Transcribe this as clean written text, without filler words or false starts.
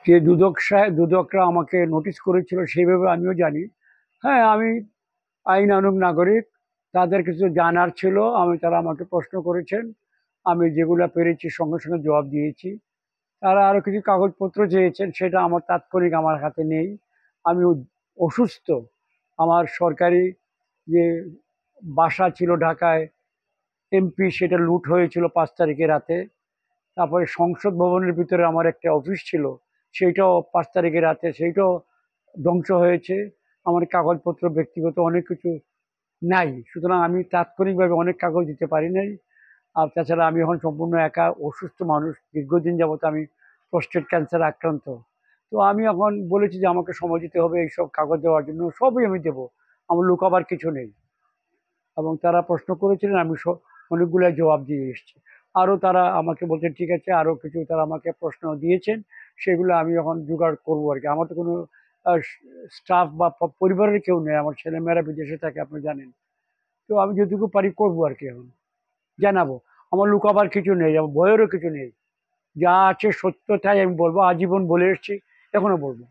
যে দুদকরা আমাকে নোটিশ করেছিল সেইভাবে আমিও জানি। হ্যাঁ, আমি আইনানুগ নাগরিক, তাদের কিছু জানার ছিল, তারা আমাকে প্রশ্ন করেছেন, আমি যেগুলা পেরেছি সঙ্গে সঙ্গে জবাব দিয়েছি। তারা আরো কিছু কাগজপত্র চেয়েছেন, সেটা আমার তাৎক্ষণিক আমার হাতে নেই। আমি অসুস্থ। আমার সরকারি যে বাসা ছিল ঢাকায়, এমপি, সেটা লুট হয়েছিল 5 তারিখে রাতে। তারপরে সংসদ ভবনের ভিতরে আমার একটা অফিস ছিল, সেইটাও 5 তারিখে রাতে সেইটাও ধ্বংস হয়েছে। আমার কাগজপত্র ব্যক্তিগত অনেক কিছু নাই, সুতরাং আমি তাৎক্ষণিকভাবে অনেক কাগজ দিতে পারি নাই। আর তাছাড়া আমি এখন সম্পূর্ণ একা অসুস্থ মানুষ, দীর্ঘদিন যাবত আমি প্রস্টেট ক্যান্সার আক্রান্ত। তো আমি এখন বলেছি যে আমাকে সময় দিতে হবে এইসব কাগজ দেওয়ার জন্য, সবই আমি দেবো, আমার লুকাবার কিছু নেই। এবং তারা প্রশ্ন করেছিলেন, আমি অনেকগুলো জবাব দিয়ে এসেছি। আরও তারা আমাকে বলছেন ঠিক আছে, আরও কিছু তারা আমাকে প্রশ্ন দিয়েছেন, সেগুলো আমি এখন জোগাড় করবো আর কি। আমার তো কোনো স্টাফ বা পরিবারের কেউ নেই, আমার ছেলেমেয়েরা বিদেশে থাকে, আপনি জানেন। তো আমি যেটুকু পারি করবো আর কি। এখন জানাবো, আমার লুকাবার কিছু নেই, আমার ভয়েরও কিছু নেই। যা আছে সত্যতাই আমি বলবো, আজীবন বলে এসেছি, এখনো বলবো।